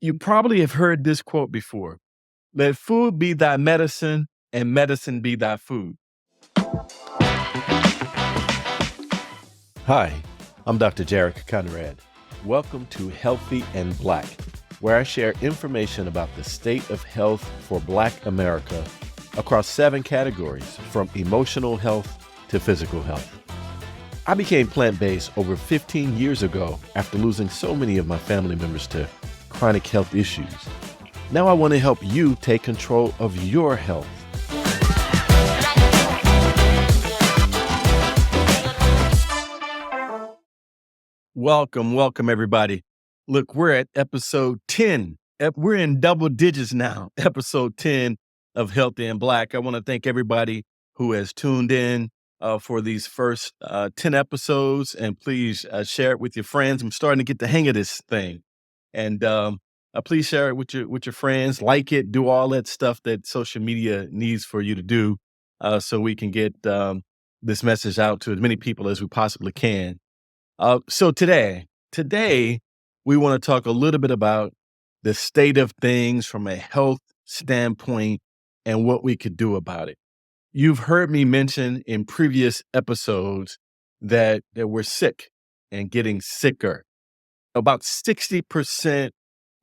You probably have heard this quote before. Let food be thy medicine and medicine be thy food. Hi, I'm Dr. Jarek Conrad. Welcome to Healthy and Black, where I share information about the state of health for Black America across 7 categories, from emotional health to physical health. I became plant-based over 15 years ago after losing so many of my family members to chronic health issues. Now I want to help you take control of your health. Welcome, everybody. Look, we're at episode 10. We're in double digits now, episode 10 of Healthy and Black. I want to thank everybody who has tuned in for these first 10 episodes, and please share it with your friends. I'm starting to get the hang of this thing. And please share it with your friends, like it, do all that stuff that social media needs for you to do so we can get this message out to as many people as we possibly can. So today we want to talk a little bit about the state of things from a health standpoint and what we could do about it. You've heard me mention in previous episodes that we're sick and getting sicker. About 60%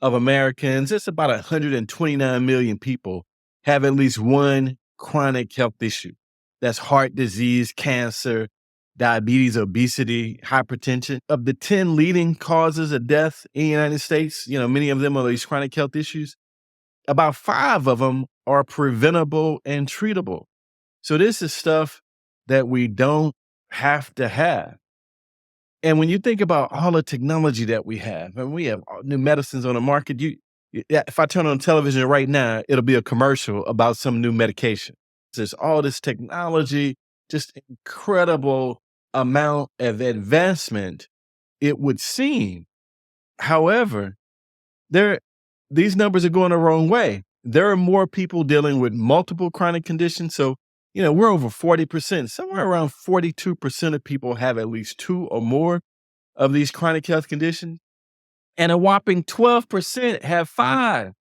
of Americans, it's about 129 million people, have at least one chronic health issue. That's heart disease, cancer, diabetes, obesity, hypertension. Of the 10 leading causes of death in the United States, many of them are these chronic health issues. About 5 of them are preventable and treatable. So this is stuff that we don't have to have. And when you think about all the technology that we have, and we have new medicines on the market, if I turn on television right now, it'll be a commercial about some new medication. There's all this technology, just incredible amount of advancement, it would seem. However, these numbers are going the wrong way. There are more people dealing with multiple chronic conditions. So, we're over 40%, somewhere around 42% of people have at least 2 or more of these chronic health conditions. And a whopping 12% have 5.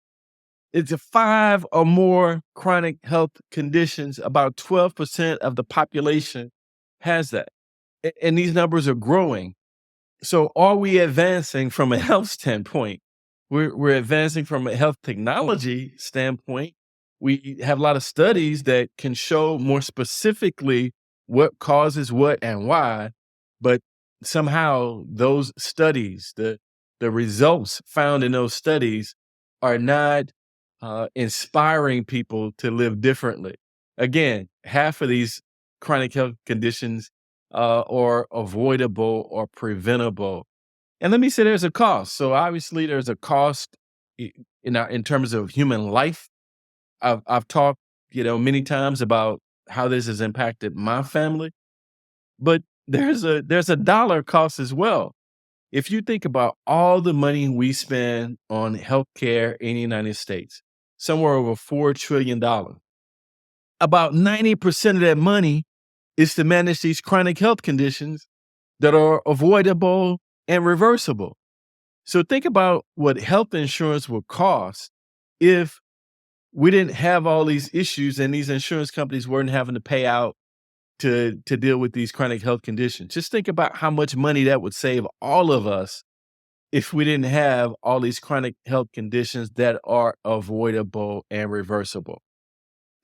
It's 5 or more chronic health conditions. About 12% of the population has that. And these numbers are growing. So are we advancing from a health standpoint? We're advancing from a health technology standpoint. We have a lot of studies that can show more specifically what causes what and why, but somehow those studies, the results found in those studies are not inspiring people to live differently. Again, half of these chronic health conditions are avoidable or preventable. And let me say there's a cost. So obviously there's a cost in terms of human life. I've talked, many times about how this has impacted my family, but there's a dollar cost as well. If you think about all the money we spend on healthcare in the United States, somewhere over $4 trillion, about 90% of that money is to manage these chronic health conditions that are avoidable and reversible. So think about what health insurance would cost if we didn't have all these issues and these insurance companies weren't having to pay out to deal with these chronic health conditions. Just think about how much money that would save all of us if we didn't have all these chronic health conditions that are avoidable and reversible.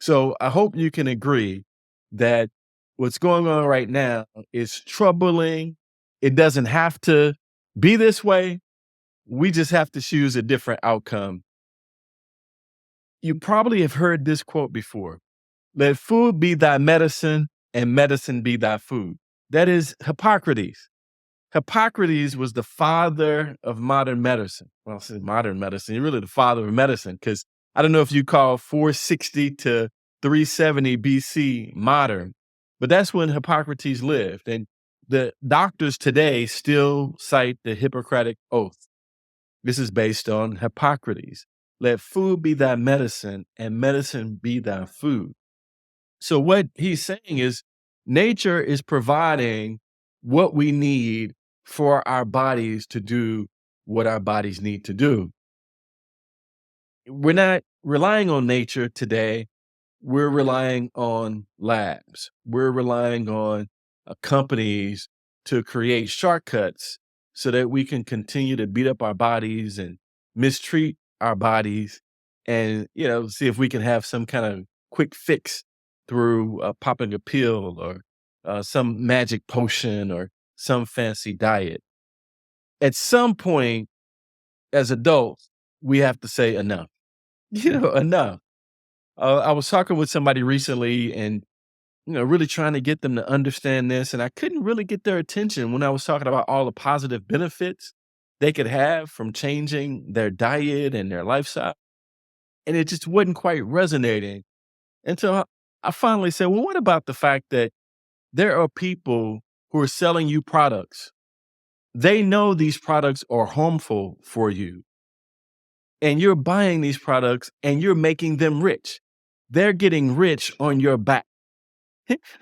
So I hope you can agree that what's going on right now is troubling. It doesn't have to be this way. We just have to choose a different outcome. You probably have heard this quote before. Let food be thy medicine and medicine be thy food. That is Hippocrates. Hippocrates was the father of modern medicine. Well, I say modern medicine, he's really the father of medicine, because I don't know if you call 460 to 370 BC modern, but that's when Hippocrates lived. And the doctors today still cite the Hippocratic Oath. This is based on Hippocrates. Let food be thy medicine and medicine be thy food. So what he's saying is nature is providing what we need for our bodies to do what our bodies need to do. We're not relying on nature today. We're relying on labs. We're relying on companies to create shortcuts so that we can continue to beat up our bodies and mistreat our bodies and, see if we can have some kind of quick fix through popping a pill or some magic potion or some fancy diet. At some point, as adults, we have to say enough. Enough. I was talking with somebody recently and, really trying to get them to understand this. And I couldn't really get their attention when I was talking about all the positive benefits they could have from changing their diet and their lifestyle. And it just wasn't quite resonating until I finally said, well, what about the fact that there are people who are selling you products? They know these products are harmful for you, and you're buying these products and you're making them rich. They're getting rich on your back.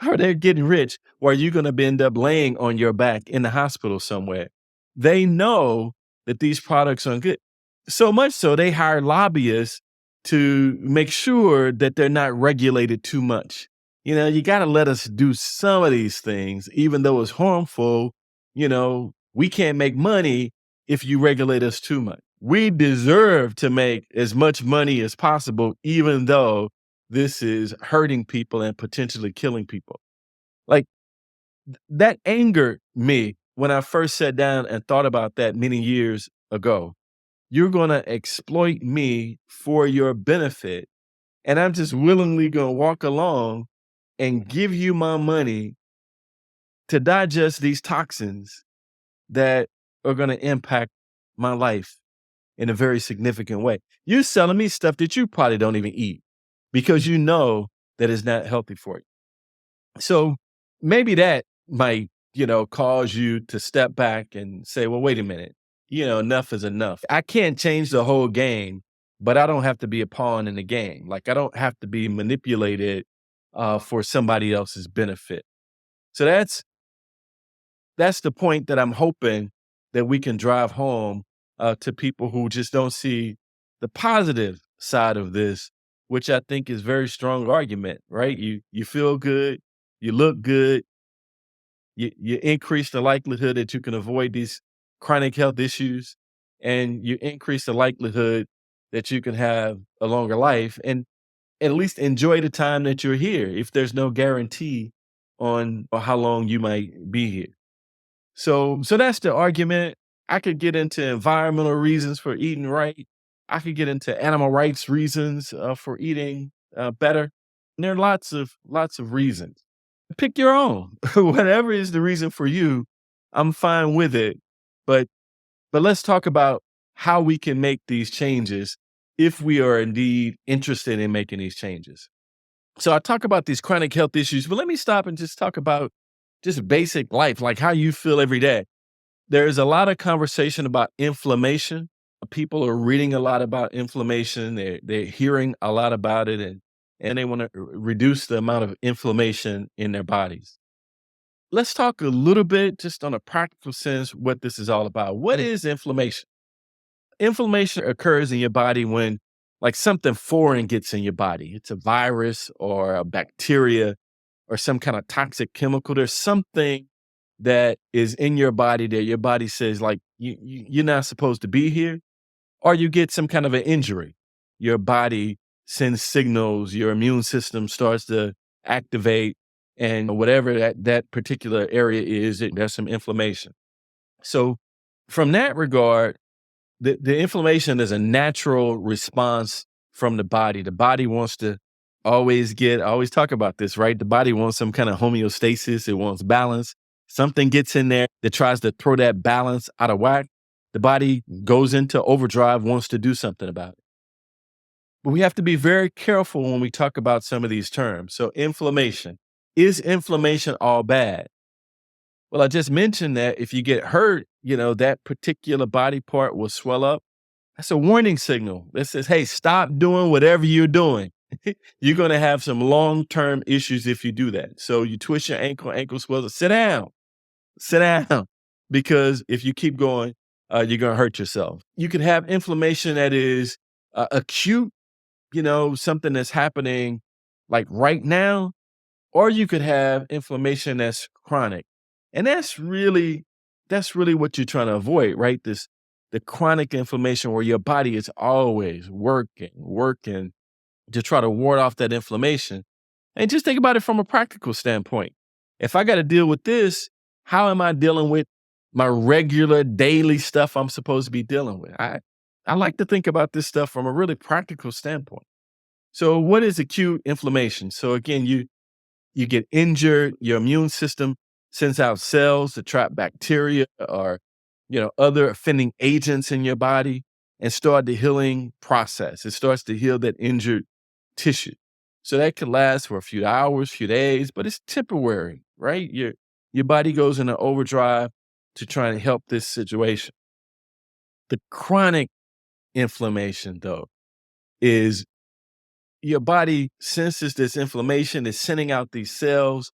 Or they're getting rich where you're going to end up laying on your back in the hospital somewhere. They know that these products are good. So much so they hire lobbyists to make sure that they're not regulated too much. You got to let us do some of these things, even though it's harmful. We can't make money if you regulate us too much. We deserve to make as much money as possible, even though this is hurting people and potentially killing people. Like that angered me when I first sat down and thought about that many years ago. You're going to exploit me for your benefit. And I'm just willingly going to walk along and give you my money to digest these toxins that are going to impact my life in a very significant way. You're selling me stuff that you probably don't even eat because you know that it's not healthy for you. So maybe that might, cause you to step back and say, well, wait a minute, enough is enough. I can't change the whole game, but I don't have to be a pawn in the game. Like I don't have to be manipulated for somebody else's benefit. So that's the point that I'm hoping that we can drive home to people who just don't see the positive side of this, which I think is very strong argument, right? You feel good, you look good, you increase the likelihood that you can avoid these chronic health issues, and you increase the likelihood that you can have a longer life and at least enjoy the time that you're here if there's no guarantee on how long you might be here. So that's the argument. I could get into environmental reasons for eating right. I could get into animal rights reasons for eating better. And there are lots of reasons. Pick your own. Whatever is the reason for you, I'm fine with it. But let's talk about how we can make these changes if we are indeed interested in making these changes. So I talk about these chronic health issues, but let me stop and just talk about just basic life, like how you feel every day. There's a lot of conversation about inflammation. People are reading a lot about inflammation. They're hearing a lot about it, and they want to reduce the amount of inflammation in their bodies. Let's talk a little bit, just on a practical sense, what this is all about. What is inflammation? Inflammation occurs in your body when, like, something foreign gets in your body. It's a virus or a bacteria or some kind of toxic chemical. There's something that is in your body that your body says, like, you're not supposed to be here, or you get some kind of an injury. Your body sends signals, your immune system starts to activate, and whatever that particular area is, there's some inflammation. So, from that regard, the inflammation is a natural response from the body. The body wants to I always talk about this, right? The body wants some kind of homeostasis, it wants balance. Something gets in there that tries to throw that balance out of whack. The body goes into overdrive, wants to do something about it. But we have to be very careful when we talk about some of these terms. So, inflammation. Is inflammation all bad? Well, I just mentioned that if you get hurt, that particular body part will swell up. That's a warning signal that says, hey, stop doing whatever you're doing. You're going to have some long-term issues if you do that. So you twist your ankle swells, sit down, because if you keep going, you're going to hurt yourself. You can have inflammation that is acute, something that's happening like right now, or you could have inflammation that's chronic. And that's really what you're trying to avoid, right? The chronic inflammation where your body is always working to try to ward off that inflammation. And just think about it from a practical standpoint. If I got to deal with this, how am I dealing with my regular daily stuff I'm supposed to be dealing with? I like to think about this stuff from a really practical standpoint. So what is acute inflammation? So again, you get injured, your immune system sends out cells to trap bacteria or other offending agents in your body and start the healing process. It starts to heal that injured tissue. So that could last for a few hours, few days, but it's temporary, right? Your body goes into overdrive to try and help this situation. The chronic inflammation, though, is your body senses this inflammation, is sending out these cells.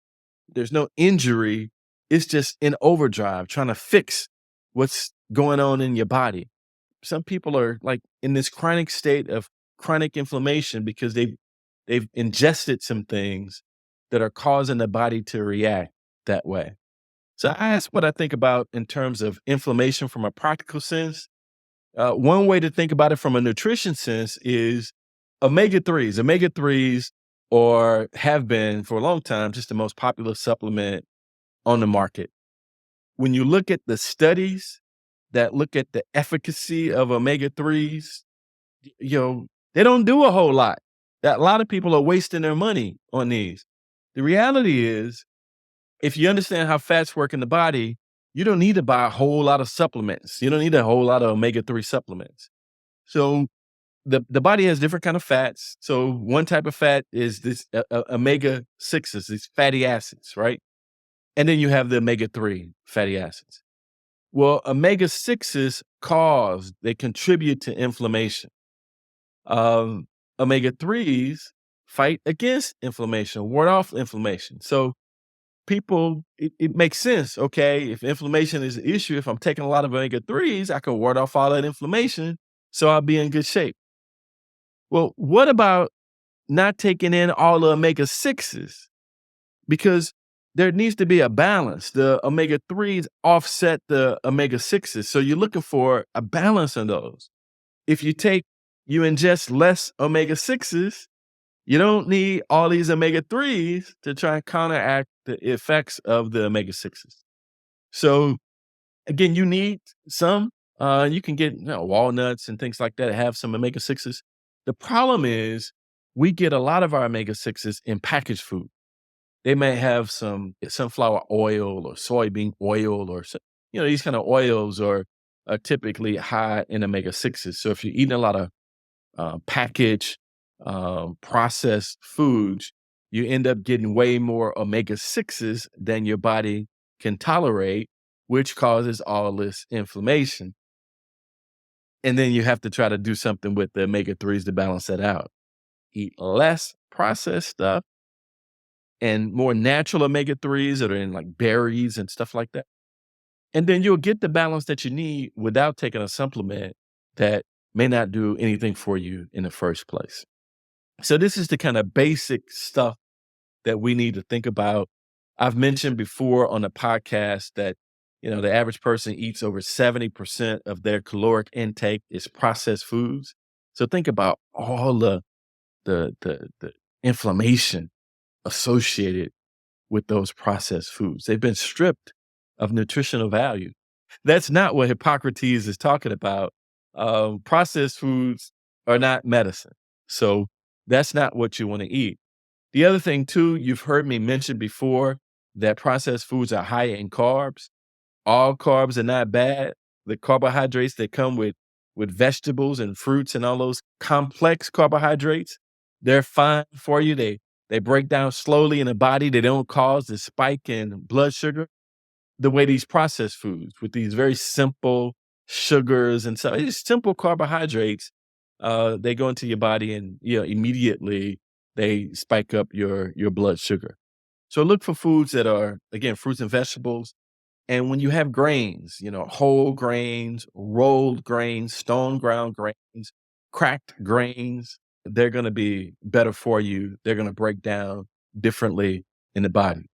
There's no injury. It's just in overdrive, trying to fix what's going on in your body. Some people are like in this chronic state of chronic inflammation because they've ingested some things that are causing the body to react that way. So I ask what I think about in terms of inflammation from a practical sense. One way to think about it from a nutrition sense is omega 3s. Omega 3s or have been for a long time just the most popular supplement on the market. When you look at the studies that look at the efficacy of omega 3s, they don't do a whole lot. That a lot of people are wasting their money on these. The reality is, if you understand how fats work in the body, you don't need to buy a whole lot of supplements. You don't need a whole lot of omega 3 supplements. So the body has different kind of fats. So one type of fat is this omega 6s, these fatty acids, right? And then you have the omega 3 fatty acids. Well, omega 6s they contribute to inflammation. Omega 3s fight against inflammation, ward off inflammation. So it makes sense. Okay, if inflammation is an issue, if I'm taking a lot of omega 3s, I can ward off all that inflammation. So I'll be in good shape. Well, what about not taking in all the omega 6s? Because there needs to be a balance. The omega 3s offset the omega 6s. So you're looking for a balance in those. If you ingest less omega 6s, you don't need all these omega 3s to try and counteract the effects of the omega 6s. So again, you need some. You can get walnuts and things like that have some omega 6s. The problem is we get a lot of our omega 6s in packaged food. They may have some sunflower oil or soybean oil or these kind of oils are typically high in omega 6s. So if you're eating a lot of packaged processed foods, you end up getting way more omega 6s than your body can tolerate, which causes all this inflammation. And then you have to try to do something with the omega 3s to balance that out. Eat less processed stuff and more natural omega 3s that are in like berries and stuff like that. And then you'll get the balance that you need without taking a supplement that may not do anything for you in the first place. So this is the kind of basic stuff that we need to think about. I've mentioned before on the podcast that, the average person eats over 70% of their caloric intake is processed foods. So think about all the inflammation associated with those processed foods. They've been stripped of nutritional value. That's not what Hippocrates is talking about. Processed foods are not medicine. So that's not what you want to eat. The other thing too, you've heard me mention before that processed foods are high in carbs. All carbs are not bad. The carbohydrates that come with vegetables and fruits and all those complex carbohydrates, they're fine for you. They break down slowly in the body. They don't cause the spike in blood sugar the way these processed foods with these very simple sugars and so these simple carbohydrates, they go into your body and immediately they spike up your blood sugar. So look for foods that are again fruits and vegetables. And when you have grains, whole grains, rolled grains, stone ground grains, cracked grains, they're going to be better for you. They're going to break down differently in the body.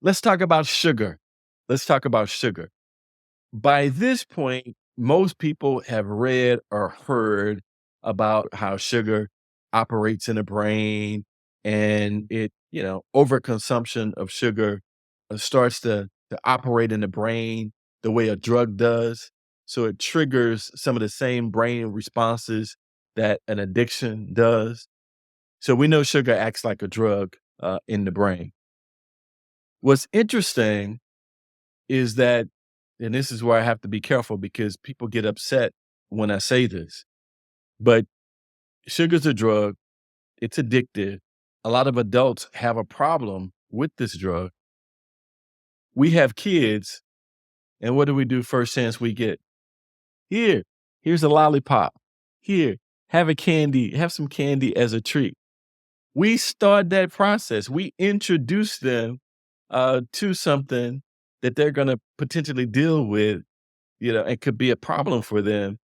Let's talk about sugar. Let's talk about sugar. By this point, most people have read or heard about how sugar operates in the brain and overconsumption of sugar starts to operate in the brain the way a drug does. So it triggers some of the same brain responses that an addiction does. So we know sugar acts like a drug in the brain. What's interesting is that, and this is where I have to be careful because people get upset when I say this, but sugar's a drug. It's addictive. A lot of adults have a problem with this drug. We have kids, and what do we do first chance we get? Here, here's a lollipop. Here, have some candy as a treat. We start that process. We introduce them to something that they're going to potentially deal with, it could be a problem for them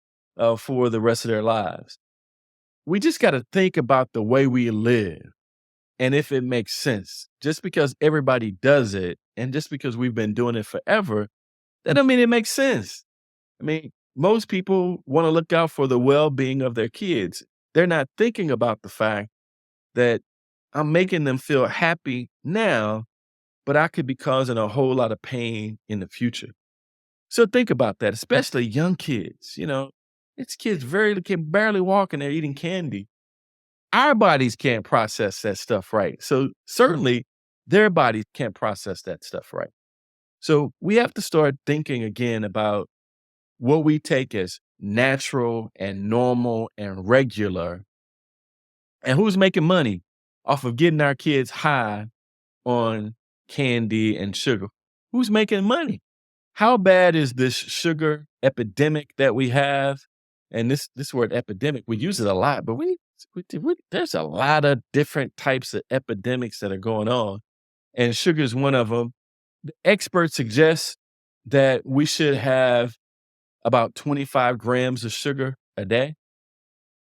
for the rest of their lives. We just got to think about the way we live and if it makes sense. Just because everybody does it and just because we've been doing it forever, that don't mean it makes sense. I mean, most people want to look out for the well-being of their kids. They're not thinking about the fact that I'm making them feel happy now, but I could be causing a whole lot of pain in the future. So think about that, especially young kids. It's kids can barely walk and they're eating candy. Our bodies can't process that stuff right. So certainly their bodies can't process that stuff right. So we have to start thinking again about what we take as natural and normal and regular, and who's making money off of getting our kids high on candy and sugar. Who's making money? How bad is this sugar epidemic that we have? And this word epidemic, we use it a lot, but there's a lot of different types of epidemics that are going on, and sugar is one of them. The experts suggest that we should have about 25 grams of sugar a day.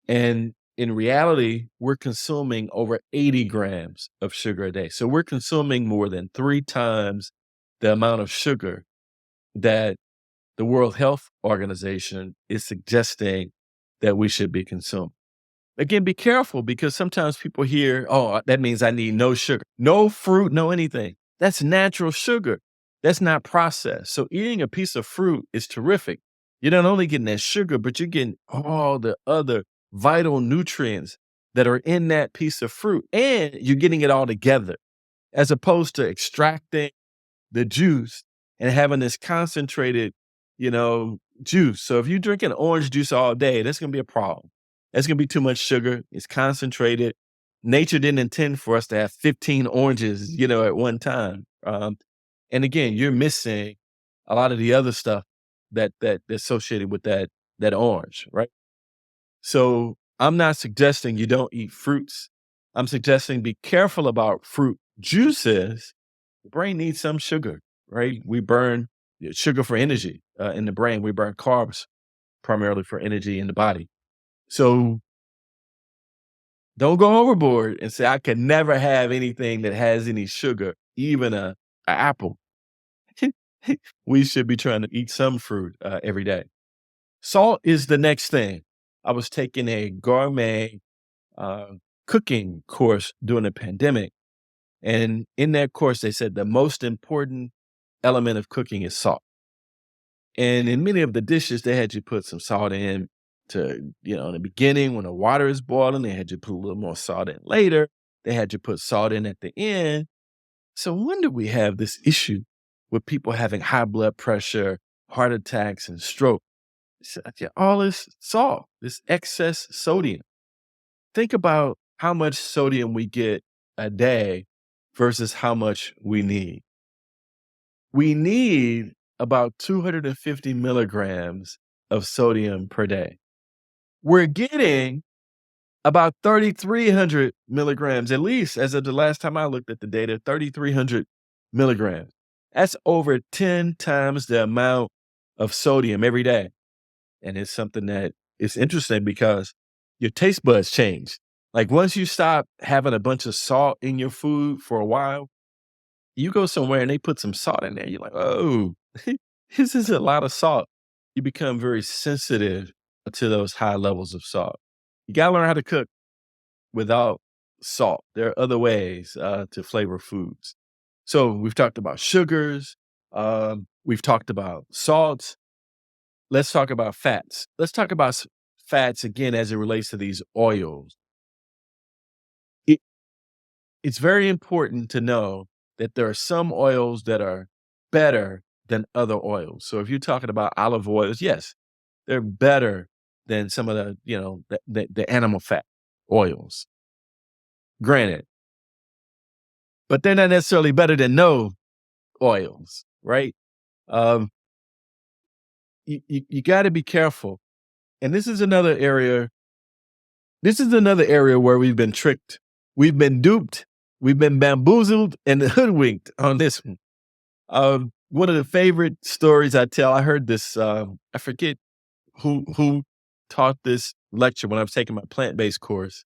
And in reality, we're consuming over 80 grams of sugar a day. So we're consuming more than 3 times the amount of sugar that the World Health Organization is suggesting that we should be consuming. Again, be careful because sometimes people hear, oh, that means I need no sugar, no fruit, no anything. That's natural sugar. That's not processed. So eating a piece of fruit is terrific. You're not only getting that sugar, but you're getting all the other vital nutrients that are in that piece of fruit, and you're getting it all together as opposed to extracting the juice and having this concentrated, juice. So if you're drinking orange juice all day, that's going to be a problem. That's going to be too much sugar. It's concentrated. Nature didn't intend for us to have 15 oranges, at one time. And again, you're missing a lot of the other stuff that associated with that orange, right? So I'm not suggesting you don't eat fruits. I'm suggesting be careful about fruit juices. The brain needs some sugar, right? We burn sugar for energy in the brain. We burn carbs primarily for energy in the body. So don't go overboard and say, I can never have anything that has any sugar, even a apple. We should be trying to eat some fruit every day. Salt is the next thing. I was taking a gourmet uh, cooking course during the pandemic. And in that course, they said the most important element of cooking is salt. And in many of the dishes, they had you put some salt in in the beginning when the water is boiling. They had you put a little more salt in later. They had you put salt in at the end. So when do we have this issue with people having high blood pressure, heart attacks, and stroke? All this salt, this excess sodium. Think about how much sodium we get a day versus how much we need. We need about 250 milligrams of sodium per day. We're getting about 3,300 milligrams, at least as of the last time I looked at the data, 3,300 milligrams. That's over 10 times the amount of sodium every day. And it's something that it's interesting because your taste buds change. Like once you stop having a bunch of salt in your food for a while, you go somewhere and they put some salt in there. You're like, oh, this is a lot of salt. You become very sensitive to those high levels of salt. You gotta learn how to cook without salt. There are other ways to flavor foods. So we've talked about sugars. We've talked about salts. Let's talk about fats. Let's talk about fats again as it relates to these oils. It, it's very important to know that there are some oils that are better than other oils. So if you're talking about olive oils, yes, they're better than some of the animal fat oils. Granted, but they're not necessarily better than no oils, right? Um, you got to be careful. And this is another area where we've been tricked. We've been duped. We've been bamboozled and hoodwinked on this one. One of the favorite stories I tell, I heard this, I forget who taught this lecture when I was taking my plant-based course.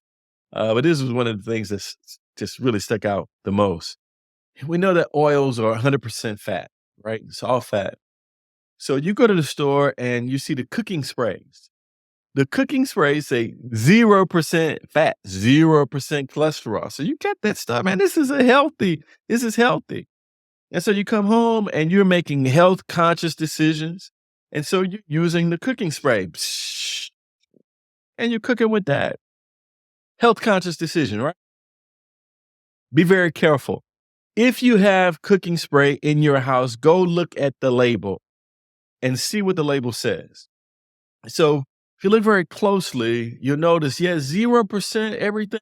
But this was one of the things that just really stuck out the most. We know that oils are 100% fat, right? It's all fat. So you go to the store and you see the cooking sprays. The cooking sprays say 0% fat, 0% cholesterol. So you get that stuff, man. This is healthy. And so you come home and you're making health conscious decisions. And so you're using the cooking spray. Psh, and you're cooking with that. Health conscious decision, right? Be very careful. If you have cooking spray in your house, go look at the label and see what the label says. So if you look very closely, you'll notice, yes, 0% everything,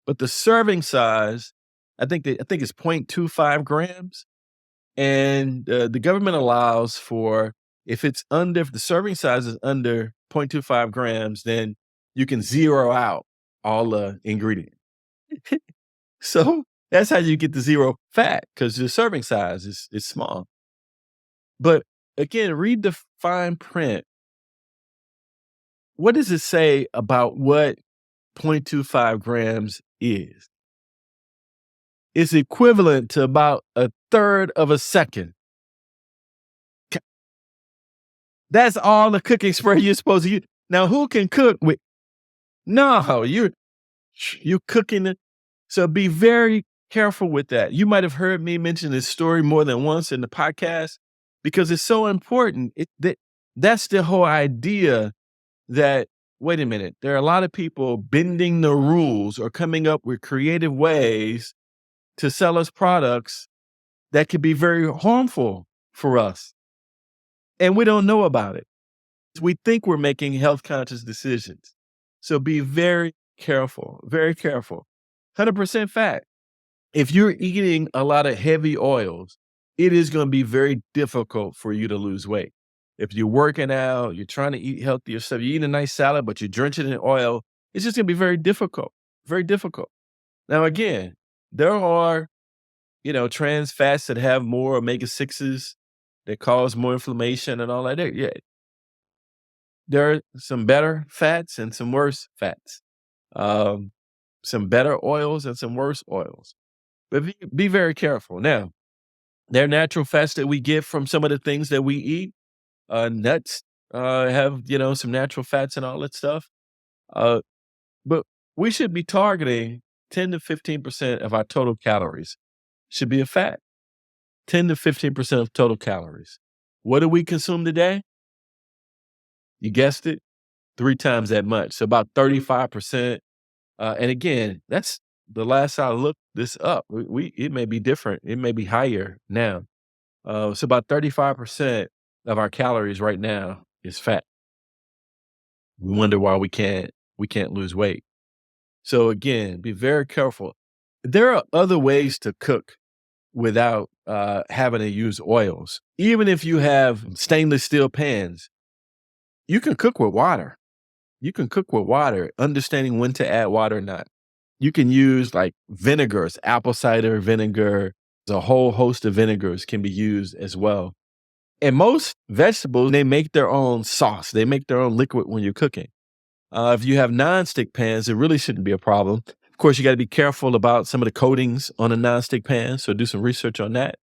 but the serving size, I think it's 0.25 grams. And the government allows for, if the serving size is under 0.25 grams, then you can zero out all the ingredients. So that's how you get the zero fat because the serving size is small. But again, read the fine print. What does it say about what 0.25 grams is? It's equivalent to about a third of a second. Ca- That's all the cooking spray you're supposed to use. Now, who can cook with? No, you cooking it. So be very careful with that. You might have heard me mention this story more than once in the podcast because it's so important. That's the whole idea that, wait a minute, there are a lot of people bending the rules or coming up with creative ways to sell us products that could be very harmful for us. And we don't know about it. We think we're making health conscious decisions. So be very careful, very careful. 100% fat. If you're eating a lot of heavy oils, it is going to be very difficult for you to lose weight. If you're working out, you're trying to eat healthier stuff, you eat a nice salad, but you drench it in oil, it's just going to be very difficult, very difficult. Now, again, there are, trans fats that have more omega 6s that cause more inflammation and all that. Yeah, there are some better fats and some worse fats, um, some better oils and some worse oils. But be very careful. Now, there are natural fats that we get from some of the things that we eat. Nuts have, some natural fats and all that stuff. Uh, but we should be targeting 10 to 15% of our total calories should be a fat. 10 to 15% of total calories. What do we consume today? You guessed it, 3 times that much. So about 35%. And again, that's the last I looked this up. It may be different. It may be higher now. So about 35% of our calories right now is fat. We wonder why we can't lose weight. So again, be very careful. There are other ways to cook without having to use oils. Even if you have stainless steel pans, you can cook with water. You can cook with water, understanding when to add water or not. You can use like vinegars, apple cider vinegar. A whole host of vinegars can be used as well. And most vegetables, they make their own sauce. They make their own liquid when you're cooking. If you have non-stick pans, it really shouldn't be a problem. Of course, you got to be careful about some of the coatings on a non-stick pan, so do some research on that.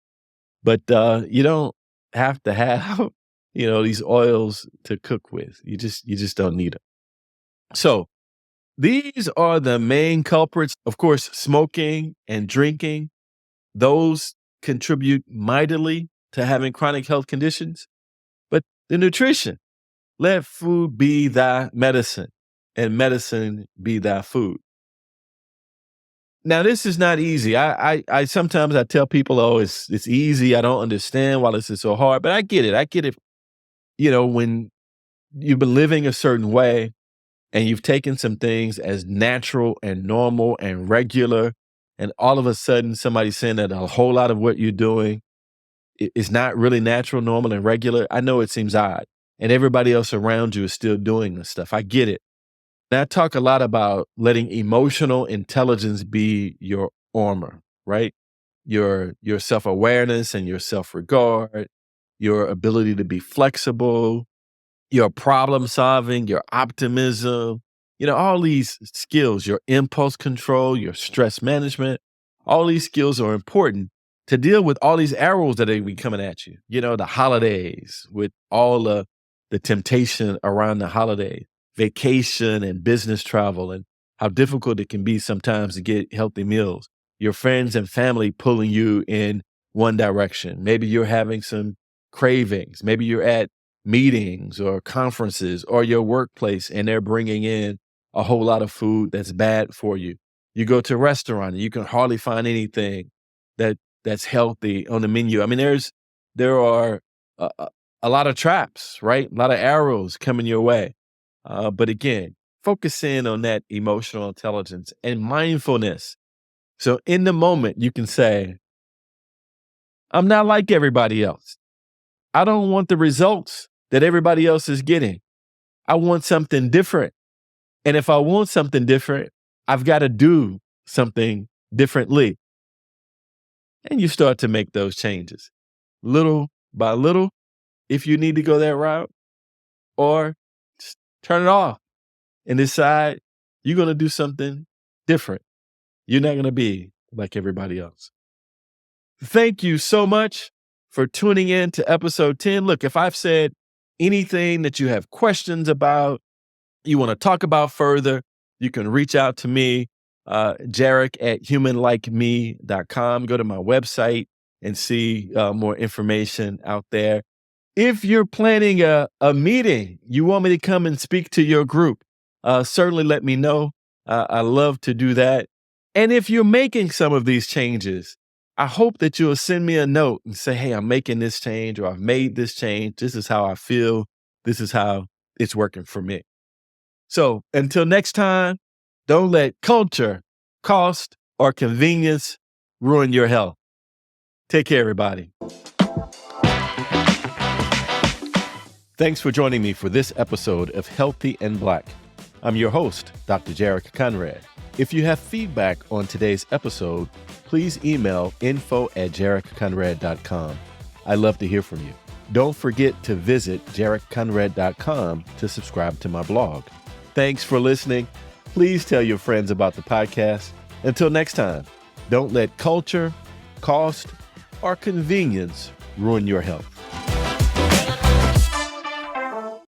But you don't have to have, these oils to cook with. You just don't need them. So these are the main culprits. Of course, smoking and drinking, those contribute mightily to having chronic health conditions. But the nutrition, let food be thy medicine, and medicine be thy food. Now, this is not easy. I sometimes I tell people, oh, it's easy. I don't understand why this is so hard, but I get it. I get it. When you've been living a certain way and you've taken some things as natural and normal and regular, and all of a sudden somebody's saying that a whole lot of what you're doing is not really natural, normal, and regular. I know it seems odd, and everybody else around you is still doing this stuff. I get it. And I talk a lot about letting emotional intelligence be your armor, right? Your self-awareness and your self-regard, your ability to be flexible, your problem solving, your optimism, all these skills, your impulse control, your stress management, all these skills are important to deal with all these arrows that are be coming at you. The holidays with all the temptation around the holiday, vacation and business travel, and how difficult it can be sometimes to get healthy meals. Your friends and family pulling you in one direction. Maybe you're having some cravings. Maybe you're at meetings or conferences or your workplace and they're bringing in a whole lot of food that's bad for you. You go to a restaurant and you can hardly find anything that's healthy on the menu. I mean, there are a lot of traps, right? A lot of arrows coming your way. But again, focus in on that emotional intelligence and mindfulness. So in the moment, you can say, I'm not like everybody else. I don't want the results that everybody else is getting. I want something different. And if I want something different, I've got to do something differently. And you start to make those changes little by little if you need to go that route, or just turn it off and decide you're going to do something different. You're not going to be like everybody else. Thank you so much for tuning in to episode 10. Look, if I've said anything that you have questions about, you want to talk about further, you can reach out to me, Jarek at humanlikeme.com. Go to my website and see more information out there. If you're planning a meeting, you want me to come and speak to your group, certainly let me know. I love to do that. And if you're making some of these changes, I hope that you'll send me a note and say, hey, I'm making this change, or I've made this change. This is how I feel. This is how it's working for me. So until next time, don't let culture, cost, or convenience ruin your health. Take care, everybody. Thanks for joining me for this episode of Healthy and Black. I'm your host, Dr. Jarek Conrad. If you have feedback on today's episode, please email info@jarekconrad.com. I love to hear from you. Don't forget to visit jarekconrad.com to subscribe to my blog. Thanks for listening. Please tell your friends about the podcast. Until next time, don't let culture, cost, or convenience ruin your health.